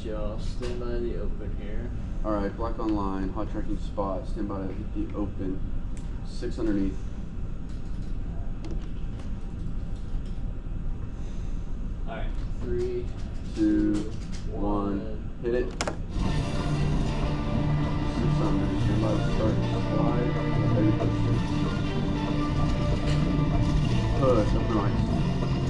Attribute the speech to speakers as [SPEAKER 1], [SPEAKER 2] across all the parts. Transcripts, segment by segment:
[SPEAKER 1] y'all. Stand by the open here.
[SPEAKER 2] All right, black on line, hot tracking spot. Stand by the open. 6 underneath.
[SPEAKER 1] All right. 3,
[SPEAKER 2] 2, 1. Hit it. 6 under. Stand by the start. Slide. Ready push. Push. Open ice.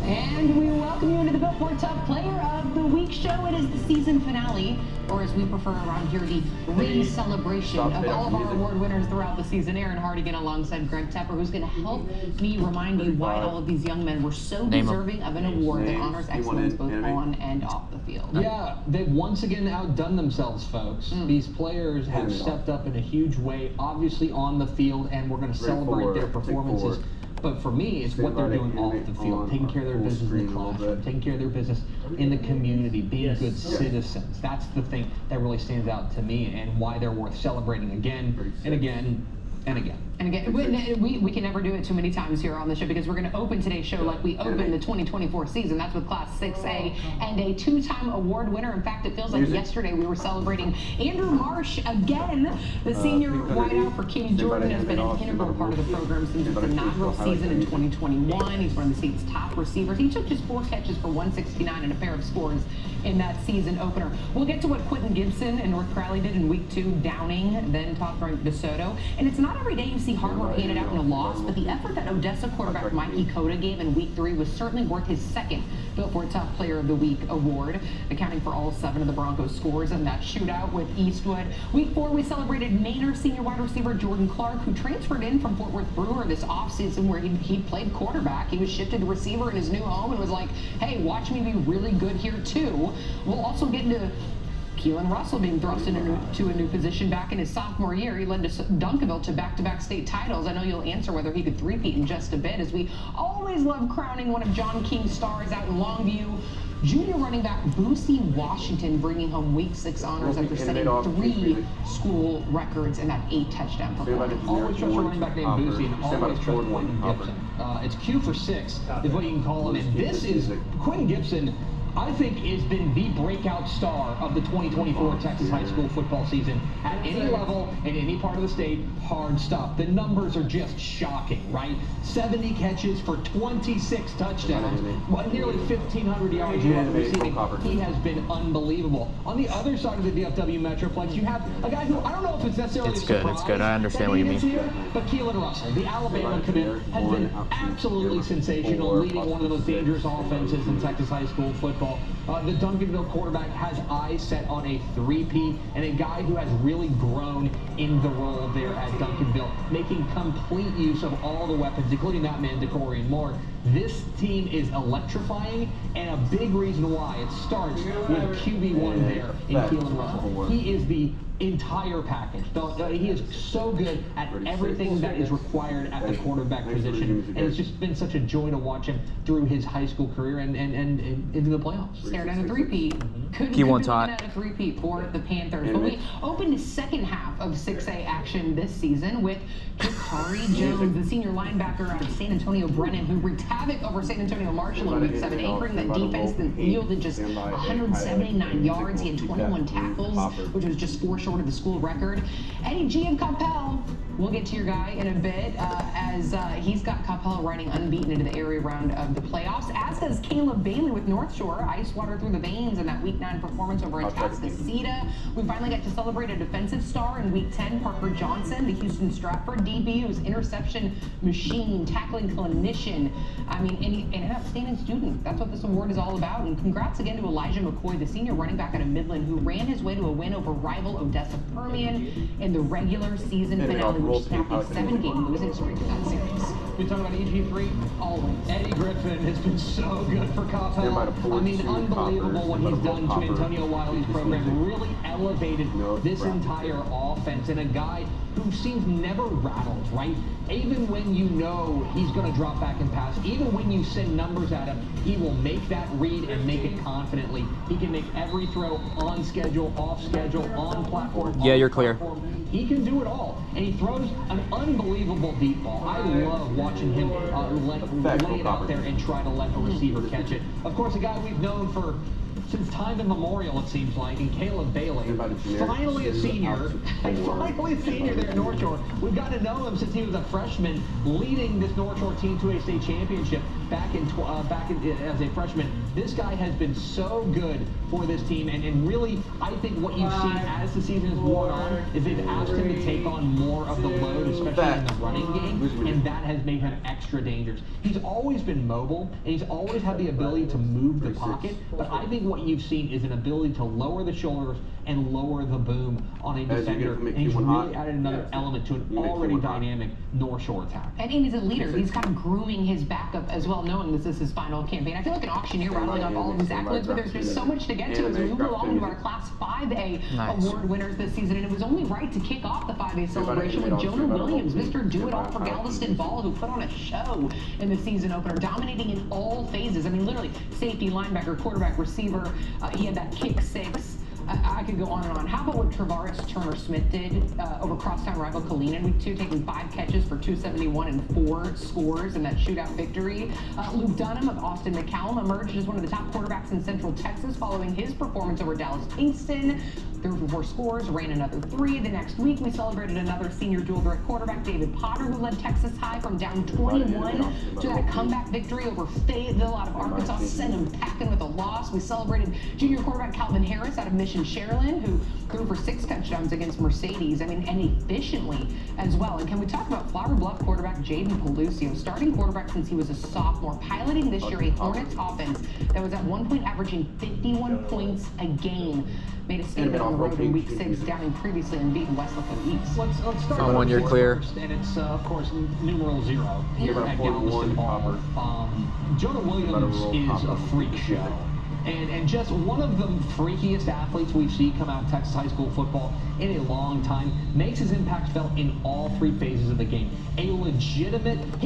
[SPEAKER 3] And we welcome you into the Billboard Top Player of the Week show. It is the season finale, or as we prefer around here, the re-celebration of all of our award winners throughout the season. Aaron Hardigan alongside Greg Tepper, who's going to help me remind you why all of these young men were so deserving of an award that honors excellence both on and off the field.
[SPEAKER 4] Yeah, they've once again outdone themselves, folks. These players have stepped up in a huge way, obviously on the field, and we're going to celebrate their performances. But for me, it's what they're doing off the field, taking care of their business in the classroom, taking care of their business in the community, being good citizens. That's the thing that really stands out to me and why they're worth celebrating again and again and again.
[SPEAKER 3] And again, we can never do it too many times here on the show because we're going to open today's show like we opened the 2024 season. That's with Class 6A and a 2-time award winner. In fact, it feels like yesterday we were celebrating Andrew Marsh again. The senior wideout for King Jordan has been an integral part of the program since its inaugural season in 2021. He's one of the state's top receivers. He took just 4 catches for 169 and a pair of scores in that season opener. We'll get to what Quentin Gibson and North Crowley did in week 2, Downing, then top-ranked DeSoto. And it's not every day you see hard work handed out in a loss, but the effort that Odessa quarterback Mikey Cota gave in week 3 was certainly worth his second Billboard Top Player of the Week award, accounting for all 7 of the Broncos' scores in that shootout with Eastwood. Week 4, we celebrated Manor senior wide receiver Jordan Clark, who transferred in from Fort Worth Brewer this offseason where he played quarterback. He was shifted to receiver in his new home and was like, hey, watch me be really good here too. We'll also get into Keelan Russell being thrust into a new position back in his sophomore year. He led Duncanville to back-to-back state titles. I know you'll answer whether he could three-peat in just a bit, as we always love crowning one of John King's stars out in Longview. Junior running back Boosie Washington bringing home week 6 honors after setting 3 school records and that 8-touchdown performance.
[SPEAKER 4] Always trust a running back named Boosie and always trust Quentin Gibson. It's Q for 6 is what you can call him. And this is Quentin Gibson, I think, has been the breakout star of the 2024 Texas high school football season. At any level, in any part of the state, hard stuff. The numbers are just shocking, right? 70 catches for 26 touchdowns, nearly 1,500 yards receiving. He has been unbelievable. On the other side of the DFW Metroplex, you have a guy who, I don't know if it's necessarily
[SPEAKER 5] It's good. I understand what you mean.
[SPEAKER 4] Here, but Keelan Russell, the Alabama commit, has been absolutely sensational, leading one of the most dangerous offenses in Texas high school football. The Duncanville quarterback has eyes set on a 3-peat and a guy who has really grown in the role there at Duncanville, making complete use of all the weapons, including that man, Decorian Moore. This team is electrifying, and a big reason why it starts with QB1 there in Keelan Russell. He is the entire package. He is so good at everything that is required at the quarterback position, and it's just been such a joy to watch him through his high school career and into the playoffs.
[SPEAKER 3] Stared at a 3-peat. Couldn't be looking at a 3-peat for the Panthers. But we opened the second half of 6A action this season with Jakari Jones, the senior linebacker out of San Antonio Brennan, who wreaked havoc over San Antonio Marshall in week 7, anchoring that defense that yielded just 179 yards. He had 21 tackles, which was just 4 short of the school record. Eddie G of Coppell, we'll get to your guy in a bit, as he's got Coppell riding unbeaten into the area round of the playoffs, as does Caleb Bailey with North Shore. Ice water through the veins in that week 9 performance over Atascocita. We finally got to celebrate a defensive star in week 10, Parker Johnson, the Houston Stratford DB, who's interception machine, tackling clinician. I mean, an outstanding student. That's what this award is all about. And congrats again to Elijah McCoy, the senior running back out of Midland, who ran his way to a win over rival Odessa Permian in the regular season finale, which snapped a 7-game losing streak in that series.
[SPEAKER 4] We talking about EG3? Always. Eddie Griffin has been so good for Coppell. I mean, unbelievable what he's done to Antonio Wiley's program. Really elevated this entire offense, and a guy who seems never rattled, right? Even when you know he's going to drop back and pass, even when you send numbers at him, he will make that read and make it confidently. He can make every throw on schedule, off schedule, on platform.
[SPEAKER 5] Yeah, you're clear.
[SPEAKER 4] He can do it all, and he throws an unbelievable deep ball. I love watching him lay it out there and try to let a receiver catch it. Of course, a guy we've known for since time immemorial, it seems like, and Caleb Bailey, finally a senior, there at North Shore. We've got to know him since he was a freshman, leading this North Shore team to a state championship back in as a freshman. This guy has been so good for this team, and really, I think what you've seen as the season has worn on is they've asked him to take on more of the load, especially in the running game, and that has made him extra dangerous. He's always been mobile, and he's always had the ability to move the pocket, but I think what you've seen is an ability to lower the shoulders and lower the boom on a defender, and he's really added another element to an already dynamic North Shore attack.
[SPEAKER 3] And he's a leader. He's kind of grooming his backup as well, knowing this is his final campaign. I feel like an auctioneer rattling off all of his accolades, but there's just so much to get to as we move along to our Class 5A award winners this season, and it was only right to kick off the 5A celebration with Jonah Williams, Mr. Do-It-All for Galveston Ball, who put on a show in the season opener, dominating in all phases. I mean, literally, safety, linebacker, quarterback, receiver. He had that kick six. I could go on and on. How about what Travaris Turner-Smith did over crosstown rival Colleen in week 2, taking 5 catches for 271 and 4 scores in that shootout victory. Luke Dunham of Austin McCallum emerged as one of the top quarterbacks in Central Texas following his performance over Dallas Kingston. 3 for 4 scores, ran another 3. The next week, we celebrated another senior dual threat quarterback, David Potter, who led Texas High from down 21 to that comeback victory over Fayetteville out of Arkansas, sent him packing with a loss. We celebrated junior quarterback Calvin Harris out of Mission Sherilyn, who threw for 6 touchdowns against Mercedes, and efficiently as well. And can we talk about Flower Bluff quarterback Jaden Pelucio, starting quarterback since he was a sophomore, piloting this year a Hornets offense that was at one point averaging 51 points a game. Made a statement on the road in week 6, downing previously unbeaten Westlaco East.
[SPEAKER 4] Let's start
[SPEAKER 5] on 1 year clear.
[SPEAKER 4] First, and it's of course numeral 0 here at Galveston Ball. Jonah Williams is a freak show. And just one of the freakiest athletes we've seen come out of Texas high school football in a long time, makes his impact felt in all 3 phases of the game. He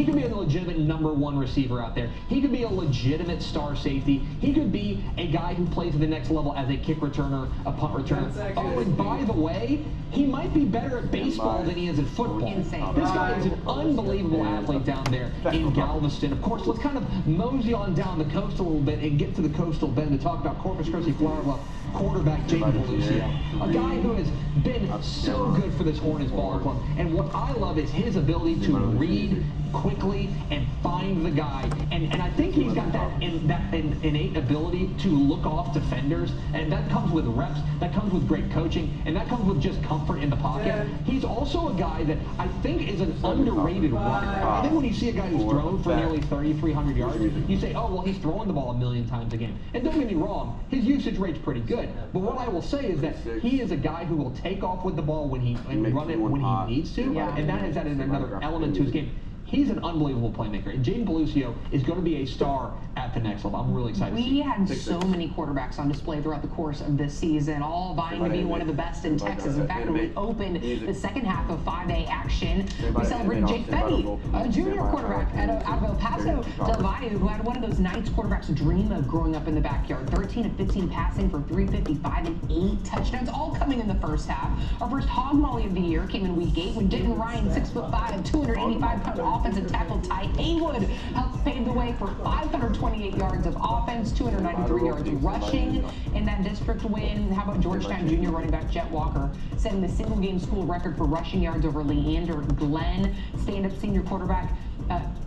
[SPEAKER 4] could be a legitimate #1 receiver out there. He could be a legitimate star safety. He could be a guy who plays at the next level as a kick returner, a punt returner. Oh, and by the way, he might be better at baseball than he is at football.
[SPEAKER 3] Insane.
[SPEAKER 4] This guy is an unbelievable athlete down there in Galveston. Of course, let's kind of mosey on down the coast a little bit and get to the coastal bend to talk about Corpus Christi Flower Bluff quarterback Jaden Pelucio, a guy who has been so good for this Hornets ball club. And what I love is his ability to read quickly and find the guy. And I think he's got that innate ability to look off defenders, and that comes with reps, that comes with great coaching, and that comes with just comfort in the pocket. He's also a guy that I think is an underrated runner. I think when you see a guy who's thrown for nearly 3,300 yards, you say, oh, well, he's throwing the ball 1,000,000 times a game. And don't get me wrong, his usage rate's pretty good. But what I will say is that he is a guy who will take off with the ball when he run it when he needs to, and that has added another element to his game. He's an unbelievable playmaker, and Jaden Pelucio is going to be a star at the next level. I'm really excited to see.
[SPEAKER 3] We had so many quarterbacks on display throughout the course of this season, all vying to be one of the best in Texas. In fact, when we opened the second half of 5A action, we celebrated Jake Fetty, a junior quarterback out of El Paso Del Valle, who had one of those nights quarterbacks dream of growing up in the backyard. 13 of 15 passing for 355 and 8 touchdowns, all coming in the first half. Our first hog molly of the year came in week 8 when Denton Ryan, 6'5", 285-pound offensive tackle Ty Haywood helped pave the way for 528 yards of offense, 293 yards rushing in that district win. How about Georgetown junior running back Jet Walker setting the single-game school record for rushing yards over Leander Glenn. Stand-up senior quarterback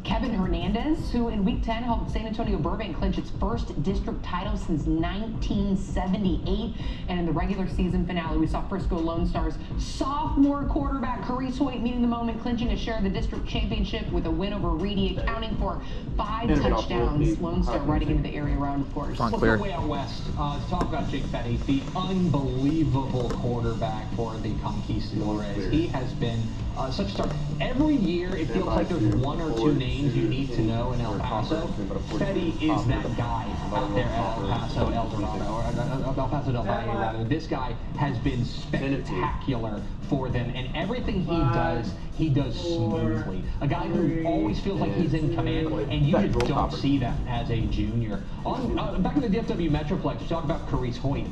[SPEAKER 3] Kevin Hernandez, who in week 10 helped San Antonio Burbank clinch its first district title since 1978. And in the regular season finale, we saw Frisco Lone Stars sophomore quarterback Carice Hoyt meeting the moment, clinching a share of the district championship with a win over Reedy, accounting for 5 touchdowns. Lone Star riding into the area round, of course.
[SPEAKER 4] Let's go way out west to talk about Jake Fetty, the unbelievable quarterback for the Conquistadores. He has been such a star. Every year, it feels like there's 1 or 2 names you need to know in El Paso. Fetty is that guy out there at El Paso, El Dorado, or El Paso Del Valle, rather. This guy has been spectacular for them, and everything he does smoothly. A guy who always feels like he's in command, and you just don't see that as a junior. Back in the DFW Metroplex, we talk about Carice Hoyt.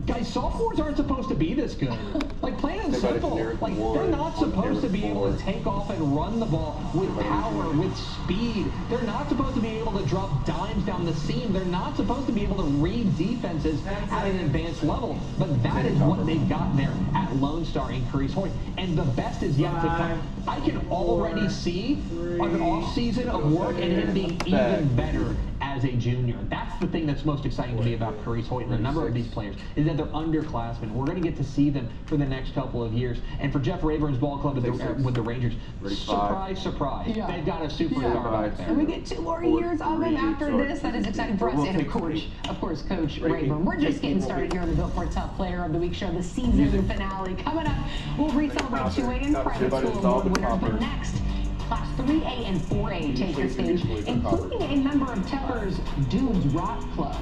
[SPEAKER 4] Guys, sophomores aren't supposed to be this good. Like, plain and simple. Like, they're not supposed to be able to take off and run the ball with power, with speed. They're not supposed to be able to drop dimes down the seam. They're not supposed to be able to read defenses at an advanced level. But that is what they've got there at Lone Star in Carice Hoyt. And the best is yet to come. I can already see an off-season of work and him being even better as a junior. That's the thing that's most exciting to me about Carice Hoyt and a number of these players, is that they're underclassmen. We're going to get to see them for the next couple of years. And for Jeff Rayburn's ball club with the Rangers, surprise, surprise, they've got a superstar back there.
[SPEAKER 3] And we get 2 more years of him after this. That is exciting for us. And of course, Coach Rayburn. We're just getting started here on the Built for Tough Player of the Week show. The season finale coming up. We'll re-celebrate 2A and private school award winners. But next, Class 3A and 4A take the stage, including a member of Tepper's Dudes Rock Club.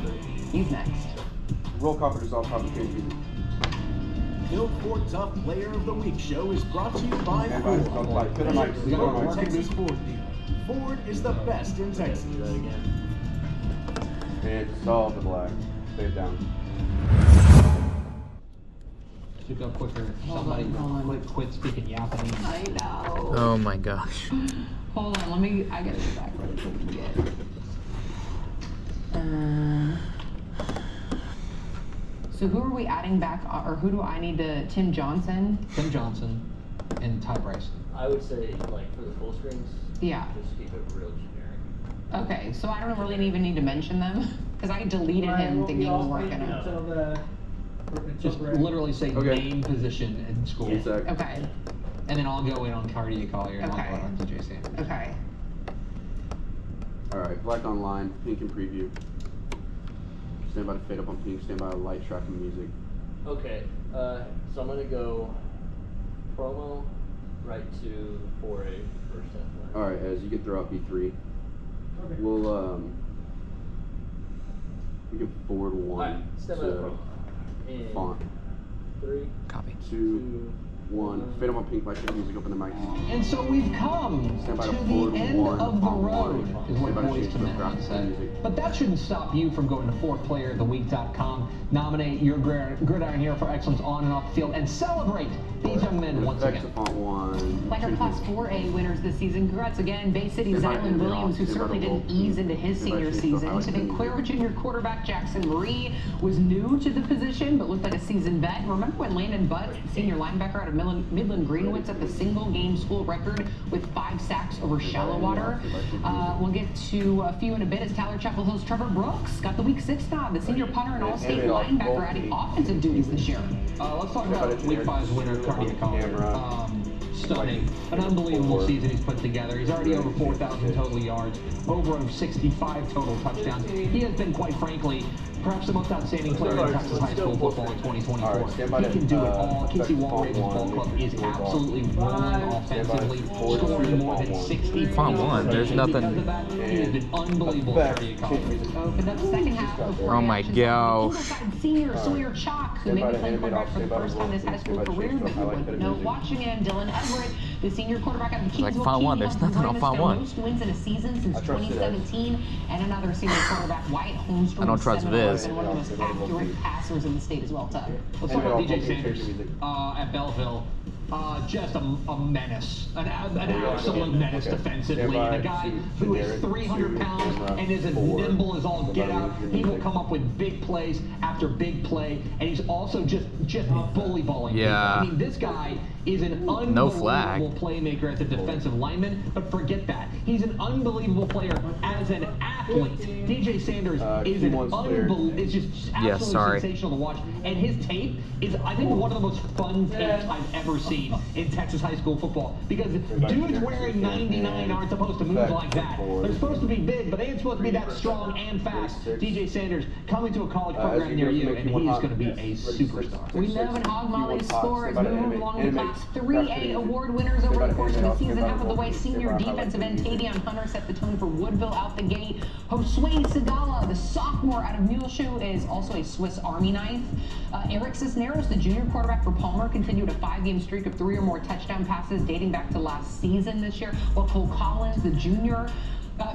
[SPEAKER 3] He's next.
[SPEAKER 2] Roll call for dissolved complicated music.
[SPEAKER 6] Built for Tough Player of the Week show is brought to you by Ford. Texas Ford dealer. Ford is the best in Texas.
[SPEAKER 2] It's all the black. Stay it down.
[SPEAKER 4] Should go quicker. Somebody quit speaking Japanese.
[SPEAKER 3] I know.
[SPEAKER 5] Oh my gosh.
[SPEAKER 3] Hold on, I gotta go back really quick. So who are we adding back, or who do I need to? Tim Johnson?
[SPEAKER 4] Tim Johnson and Ty Bryson.
[SPEAKER 1] I would say, like, for the full strings,
[SPEAKER 3] Yeah.
[SPEAKER 1] just keep it real generic.
[SPEAKER 3] Okay, so I don't really even need to mention them, because I deleted him thinking we weren't gonna.
[SPEAKER 4] Just literally say name, position, and school.
[SPEAKER 3] Okay.
[SPEAKER 4] And then I'll go in on Cardia Collier and
[SPEAKER 3] Okay.
[SPEAKER 4] I'll go on DJ Sanders.
[SPEAKER 3] Okay.
[SPEAKER 2] Alright, black on line, pink in preview. Stand by to fade up on pink, stand by to light track and music.
[SPEAKER 1] Okay, so I'm gonna go promo right to 4A first half.
[SPEAKER 2] Alright, as you can throw out B3. We'll we can forward one.
[SPEAKER 1] Alright, step out of promo. And
[SPEAKER 2] Font.
[SPEAKER 1] 3,
[SPEAKER 5] Copy.
[SPEAKER 2] 2, 1. Fade up on pink, light track music, open the mic.
[SPEAKER 4] And so we've come to the end of the road, is what Boys to Men once said. But that shouldn't stop you from going to fourthplayeroftheweek.com, nominate your gridiron hero for excellence on and off the field, and celebrate these young men once again.
[SPEAKER 3] Like our Class 4A winners this season, congrats again, Bay City's Zylan Williams, who certainly didn't ease into his senior season. Today, Cuero Junior quarterback Jackson Marie was new to the position, but looked like a seasoned vet. Remember when Landon Butt, senior linebacker out of Midland Greenwood, set the single-game school record with 5 sacks over Shallow Water? We'll get to a few in a bit as Tyler Chapel Hill's Trevor Brooks got the Week 6 nod, the senior punter and all-state linebacker adding offensive duties this year.
[SPEAKER 4] Let's talk about Week 5's winner, Cardia Collier. Stunning. An unbelievable season he's put together. He's already over 4,000 total yards, over 65 total touchdowns. He has been, quite frankly, perhaps the most outstanding player in Texas high school football in 2024. He can do it all. Casey Walraven's ball club is absolutely rolling offensively, scoring more than 60.
[SPEAKER 5] Font 1, there's nothing.
[SPEAKER 4] He has been unbelievable, Cardia Collier.
[SPEAKER 3] Opened up the second half of
[SPEAKER 5] Oh my gosh.
[SPEAKER 3] Senior Sawyer Chalk, who may be playing quarterback for the first time in his high school career, but who would know watching him, Dylan Everett, the senior quarterback out of the Kingsville
[SPEAKER 5] Font 1, there's nothing on Font 1.
[SPEAKER 3] Most wins in a season since 2017, and another senior quarterback, Wyatt Holmstrom.
[SPEAKER 5] I don't trust Viz.
[SPEAKER 3] And one of the most accurate passers in the state as well, Tug.
[SPEAKER 4] Let's talk about DJ Sanders at Belleville. Just a menace, an absolute menace defensively. And a guy who is 300 pounds and is as nimble as all get out. He will come up with big plays after big play, and he's also just bully balling.
[SPEAKER 5] Yeah.
[SPEAKER 4] I mean, this guy is an unbelievable playmaker as a defensive lineman, but forget that. He's an unbelievable player as an athlete. DJ Sanders is an it's just absolutely sensational to watch. And his tape is, I think, one of the most fun tapes I've ever seen in Texas high school football, because dudes wearing 99 aren't supposed to move like that. They're supposed to be big, but they ain't supposed to be that strong and fast. DJ Sanders coming to a college program near you, and he is going to be a superstar.
[SPEAKER 3] We know in Hog Molly's score as we move along the Class 3A award winners over the course of the season. Half of the way, senior defensive end Tavion Hunter set the tone for Woodville out the gate. Josue Segala, the sophomore out of Muleshoe, is also a Swiss Army knife. Eric Cisneros, the junior quarterback for Palmer, continued a 5-game streak of 3 or more touchdown passes dating back to last season this year, while Cole Collins, the junior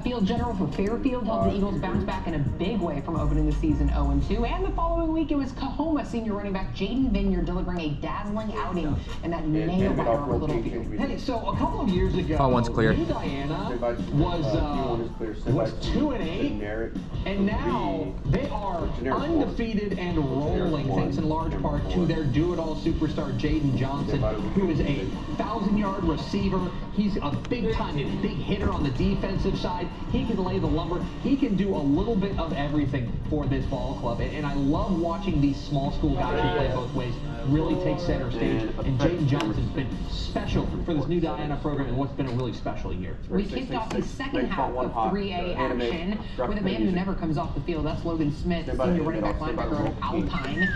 [SPEAKER 3] Field general for Fairfield helped the Eagles bounce back in a big way from opening the season 0-2. And the following week, it was Kahoma senior running back Jaden Vineyard delivering a dazzling outing in that nail-biter of a little field.
[SPEAKER 4] Hey, so a couple of years ago,
[SPEAKER 5] Fun one's clear.
[SPEAKER 4] New Diana was 2-8, and now they are undefeated and rolling, thanks in large part to their do-it-all superstar Jaden Johnson, who is a 1,000-yard receiver. He's a big-time, big hitter on the defensive side. He can lay the lumber. He can do a little bit of everything for this ball club. And I love watching these small school guys who play both ways really take center stage. And Jaden Johnson's been special for this New Diana program and what's been a really special year.
[SPEAKER 3] We kicked off the second half of 3A action with a man who never comes off the field. That's Logan Smith, senior running back linebacker out of Alpine.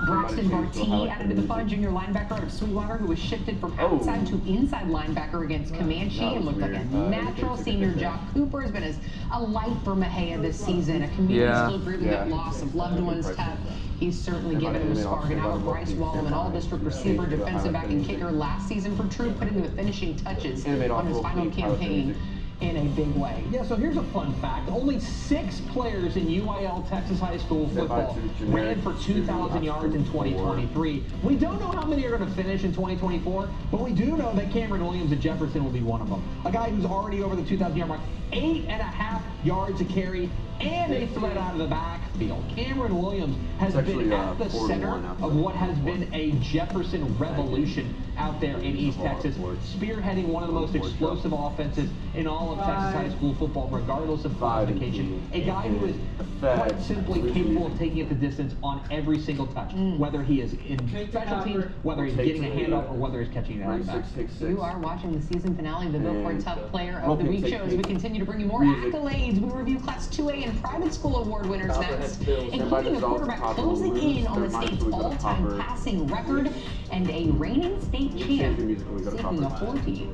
[SPEAKER 3] Braxton Bartee added to the fun, junior linebacker out of Sweetwater, who was shifted from outside to inside linebacker against Comanche and looked like a natural. Senior Jock Cooper has been a light for Mahia this season. A community still grieving that loss of loved ones. Tough. He's certainly given him a spark. And now with Bryce Wallum, an all-district receiver, defensive back, and kicker last season for True, putting the finishing touches on his final campaign in a big way.
[SPEAKER 4] Yeah, so here's a fun fact. Only 6 players in UIL Texas high school football ran for 2,000 yards in 2023. We don't know how many are going to finish in 2024, but we do know that Cameron Williams at Jefferson will be one of them. A guy who's already over the 2,000-yard mark, 8.5 yards a carry, and a threat out of the backfield. Cameron Williams has been at the center of what has been a Jefferson revolution out there in East Texas, spearheading one of the most explosive offenses in all of Texas high school football, regardless of classification. A guy who is quite simply capable of taking it the distance on every single touch, whether he is in special teams, whether he's getting a handoff, or whether he's catching it out of the back.
[SPEAKER 3] You are watching the season finale of the Billboard Tough Player of the Week show as we continue to bring you more accolades. We review Class 2A and private school award winners next, including a quarterback closing in on the state's all-time passing record and a reigning state champ seeking the 40.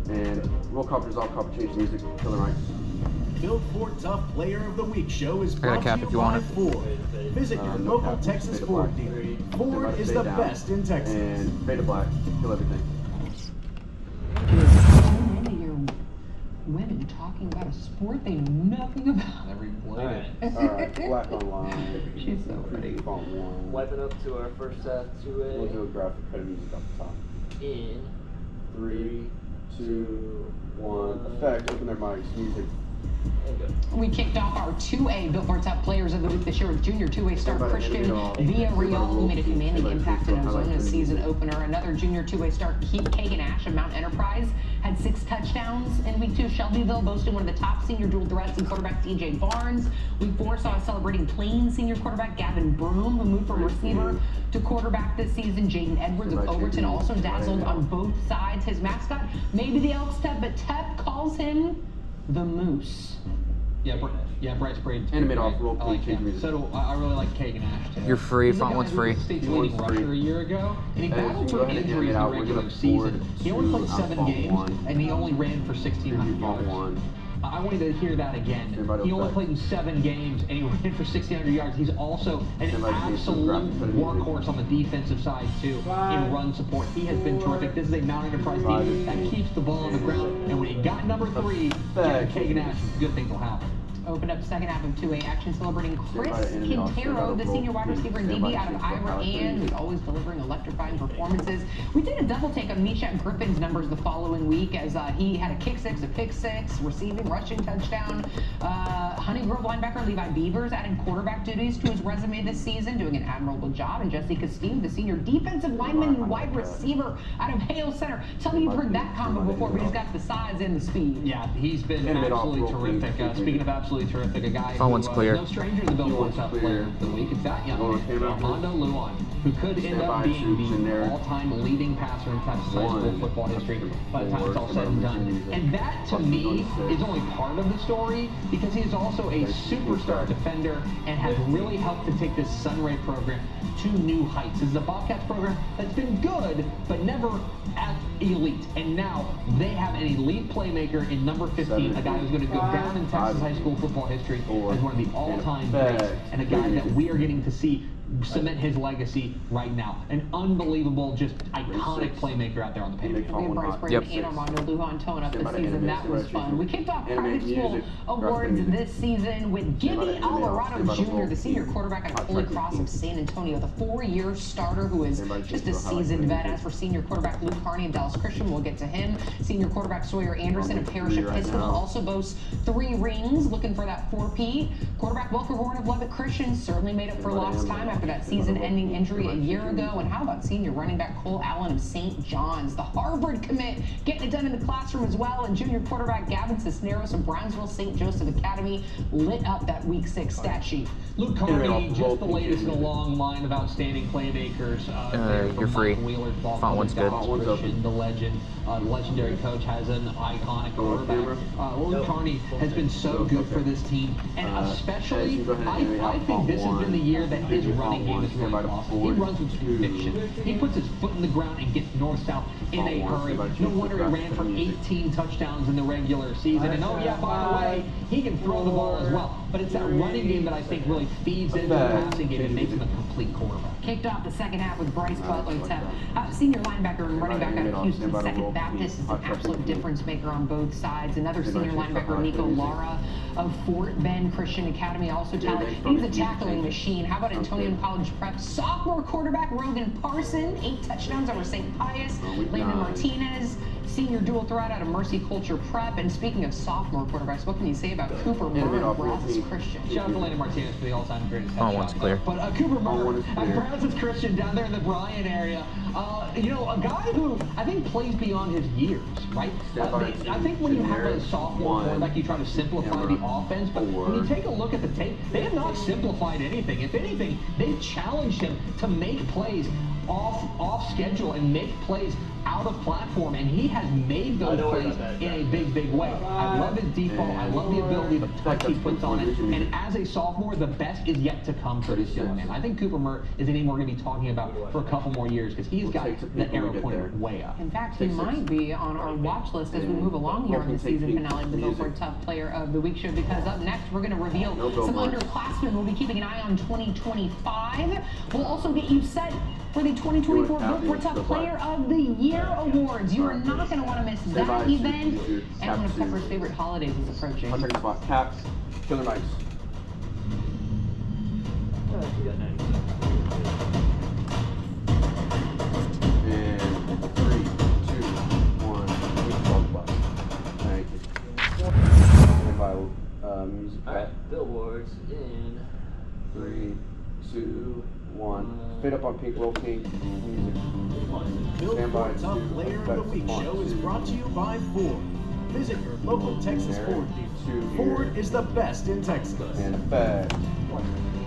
[SPEAKER 2] And World Cup Resolve Cup Change Music, Killer Rights.
[SPEAKER 6] Built for Tough Player of the Week show is brought to
[SPEAKER 5] cap
[SPEAKER 6] you
[SPEAKER 5] if you
[SPEAKER 6] by
[SPEAKER 5] want it.
[SPEAKER 6] Ford. Visit your local Texas Ford dealer. Ford is the best in Texas.
[SPEAKER 2] And Fade to Black, Kill Everything.
[SPEAKER 3] Women talking about a sport they know nothing about.
[SPEAKER 4] Never even played it.
[SPEAKER 2] Alright, Black Online.
[SPEAKER 3] She's so pretty.
[SPEAKER 2] Font 1.
[SPEAKER 1] Wiping up to our first set,
[SPEAKER 2] We'll
[SPEAKER 1] 2A.
[SPEAKER 2] do a graphic credit music up the top.
[SPEAKER 1] In
[SPEAKER 2] 3, 2, 1. Effect, open their mics, music.
[SPEAKER 1] and go.
[SPEAKER 3] We kicked off our 2A Billboard Top Players of the Week this year with junior 2A star Christian Villarreal, who made a commanding impact in Arizona's season opener. Another junior 2A star, Kagan Ash of Mount Enterprise, had 6 touchdowns in week 2. Shelbyville boasting one of the top senior dual threats in quarterback DJ Barnes. Week 4 saw us celebrating Plains senior quarterback Gavin Broom, who moved from receiver to quarterback this season. Jaden Edwards of Overton also dazzled on both sides. His mascot, maybe the Elks Tep, but Tep calls him the Moose.
[SPEAKER 4] Yeah, Bryce Braden's
[SPEAKER 2] Animate off, roll,
[SPEAKER 4] I like
[SPEAKER 2] change
[SPEAKER 4] him.
[SPEAKER 2] music.
[SPEAKER 4] So do I really like Kagan Ash too.
[SPEAKER 5] You're free,
[SPEAKER 4] He's a
[SPEAKER 5] font
[SPEAKER 4] guy
[SPEAKER 5] one's
[SPEAKER 4] who was
[SPEAKER 5] free.
[SPEAKER 4] the state's leading rusher a year ago, and he
[SPEAKER 2] Hey,
[SPEAKER 4] battled
[SPEAKER 2] so go
[SPEAKER 4] through
[SPEAKER 2] ahead and
[SPEAKER 4] injuries in
[SPEAKER 2] animate
[SPEAKER 4] the
[SPEAKER 2] out. We're
[SPEAKER 4] regular
[SPEAKER 2] gonna
[SPEAKER 4] season.
[SPEAKER 2] forward
[SPEAKER 4] He only
[SPEAKER 2] to
[SPEAKER 4] played 7
[SPEAKER 2] font
[SPEAKER 4] games,
[SPEAKER 2] 1.
[SPEAKER 4] and he only ran for 1,600
[SPEAKER 2] Font
[SPEAKER 4] yards.
[SPEAKER 2] 1.
[SPEAKER 4] I wanted to hear that again.
[SPEAKER 2] Everybody
[SPEAKER 4] He only
[SPEAKER 2] okay?
[SPEAKER 4] played in 7 games, and he ran for 1,600 yards. He's also an
[SPEAKER 2] Everybody needs some
[SPEAKER 4] absolute
[SPEAKER 2] graphic credit music.
[SPEAKER 4] workhorse on the defensive side, too, in run support. He has been terrific. This is a Mount Enterprise team that keeps the ball on the ground, and when he got number 3, Kagan Ash, good things will happen.
[SPEAKER 3] Opened up second half of 2A action, celebrating Chris
[SPEAKER 2] Stand by the enemy,
[SPEAKER 3] Quintero, the
[SPEAKER 2] roll,
[SPEAKER 3] senior wide receiver in
[SPEAKER 2] stand by
[SPEAKER 3] DB out of
[SPEAKER 2] the
[SPEAKER 3] Ira Ann, who's always delivering electrifying performances. We did a double take on Meshach Griffin's numbers the following week as he had a kick 6, a pick 6, receiving, rushing touchdown. Honey Grove linebacker Levi Beavers added quarterback duties to his resume this season, doing an admirable job. And Jesse Castine, the senior defensive lineman and wide receiver out of Hale Center. Tell me you've heard that combo before, but he's got the size and the speed.
[SPEAKER 4] Yeah, he's been
[SPEAKER 2] Animate off,
[SPEAKER 4] absolutely
[SPEAKER 2] roll,
[SPEAKER 4] terrific.
[SPEAKER 2] please.
[SPEAKER 4] Speaking of absolutely terrific, a guy
[SPEAKER 5] Phone one's
[SPEAKER 4] who
[SPEAKER 5] clear.
[SPEAKER 4] no stranger to the Billboard Top Player of the Week. It's that young man, Armando Luan, who could end up being the all-time leading passer in Texas high school football history by the time it's all said and done. And that, to me, is only part of the story because he is also a superstar defender and has really helped to take this Sunray program to new heights. This is a Bobcats program that's been good, but never at elite. And now they have an elite playmaker in number 15, a guy who's going to go down in Texas high school football history as one of the all-time greats, and a guy that we are getting to see cement his legacy right now. An unbelievable, just iconic playmaker out there on the page.
[SPEAKER 3] We had Bryce Brady and Armando Lujan towing up the season. That was fun. We kicked off private school awards this season with Gibby Alvarado Jr., the senior quarterback out of Holy Cross of San Antonio, the 4-year starter who is just a seasoned vet. As for senior quarterback Luke Harney and Dallas Christian, we'll get to him. Senior quarterback Sawyer Anderson of Parish Episcopal also boasts 3 rings, looking for that 4P. Quarterback Wilker Horn of Levitt Christian certainly made up for lost time after that season-ending injury a year ago. And how about senior running back Cole Allen of St. John's, the Harvard commit, getting it done in the classroom as well. And junior quarterback Gavin Cisneros of Brownsville St. Joseph Academy lit up that Week 6 stat sheet.
[SPEAKER 4] Luke Harney, just the latest in a long line of outstanding playmakers.
[SPEAKER 5] You're free. Font one's good.
[SPEAKER 4] The legend, legendary coach, has an iconic quarterback. Luke Harney has been so good for this team, and especially, I think this has been the year that his running game is really awesome. He runs with conviction. He puts his foot in the ground and gets north-south in a hurry. No wonder he ran for 18 touchdowns in the regular season. And oh yeah, by the way, he can throw the ball as well. But it's that running game that I think really feeds into the passing game and makes him a complete quarterback.
[SPEAKER 3] Kicked off the second half with Bryce Butler, senior linebacker and running back out of Houston Second Baptist, is an absolute difference maker on both sides. Another senior linebacker, Nico Lara of Fort Bend Christian Academy, also talented. He's a tackling machine. How about Antonian College Prep sophomore quarterback Rogan Parson, 8 touchdowns over St. Pius. Landon Martinez, senior dual threat out of Mercy Culture Prep. And speaking of sophomore quarterbacks, what can you say about Cooper Murray of Brazos Christian?
[SPEAKER 4] Shout out to Landon Martinez for the all-time greatest
[SPEAKER 5] Font one's clear.
[SPEAKER 4] But Cooper Murray at Brazos Christian down there in the Bryan area, you know, a guy who I think plays beyond his years, right? I think when you have a sophomore quarterback, you try to simplify the offense, but when you take a look at the tape, they have not simplified anything. If anything, they've challenged him to make plays off schedule and make plays out of platform, and he has made those plays in a big way. I love his default. I love the ability, the touch he puts on it. And as a sophomore, the best is yet to come for this young man. I think Cooper Murray is a name we're going to be talking about for a couple more years because he's got the arrow pointed way up.
[SPEAKER 3] In fact, he might be on our watch list as we move along here in the season finale of the Billboard Tough Player of the Week show, because up next we're going to reveal some underclassmen. We'll be keeping an eye on 2025. We'll also get you set for the 2024 Billboard Tough Player of the Year Awards. You are not going to want to miss that event. And one of Pepper's favorite holidays is approaching.
[SPEAKER 2] Contract spot, caps, killer mics. And 3, 2, 1, 12 bucks. Thank you. And by music.
[SPEAKER 1] Alright, billboards in
[SPEAKER 2] 3, 2, 1. Fit up on pink, roll pink. Music.
[SPEAKER 6] Billboard Tough Player of the Week show is brought to you by Ford. Visit your local Texas Ford dealer. Ford is the best in Texas.
[SPEAKER 2] And effect.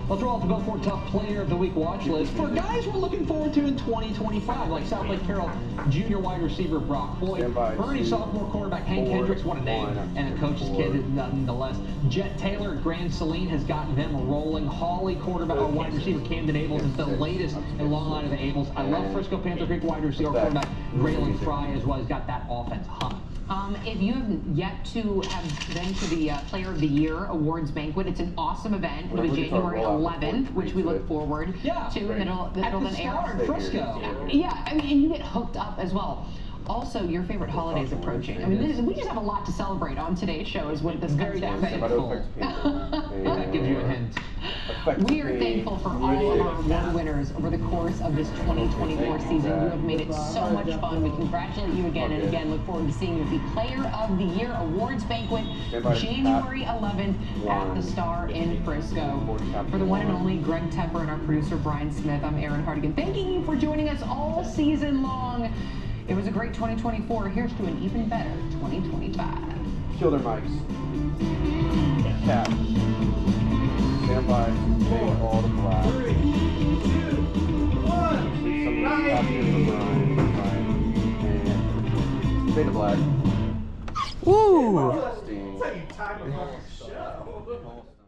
[SPEAKER 4] Let's roll off the Billboard Tough Player of the Week watch list for guys we're looking forward to in 2025, like South Lake Carroll junior wide receiver Brock Boyd, Bernie sophomore quarterback Hank Hendricks, what a name, and a coach's kid is nonetheless. Jet Taylor at Grand Saline has gotten them rolling. Hawley quarterback wide receiver Camden Abels is the latest in long line of the Abels. I love Frisco Panther Creek wide receiver quarterback Braylon Fry as well. He's got that offense humming.
[SPEAKER 3] If you have yet to have been to the Player of the Year Awards Banquet, it's an awesome event. It'll be January 11th, which we look forward to. And it'll then air
[SPEAKER 4] in Frisco.
[SPEAKER 3] Yeah, I mean, and you get hooked up as well. Also, your favorite holidays approaching. I mean, we just have a lot to celebrate on today's show is what this comes down to.
[SPEAKER 4] That gives you a hint.
[SPEAKER 3] We are thankful for all of our award winners over the course of this 2024 season. You have made it so much fun. We congratulate you again and again. Look forward to seeing you at the Player of the Year Awards Banquet, January 11th at the Star in Frisco. For the one and only Greg Tepper and our producer Brian Smith, I'm Aaron Hardigan. Thanking you for joining us all season long. It was a great 2024. Here's to an even better 2025.
[SPEAKER 2] Killer mics. Caps. Stand by. Take all the black.
[SPEAKER 6] 3, 2, 1.
[SPEAKER 2] And stay the black.
[SPEAKER 5] Woo!
[SPEAKER 2] Sting.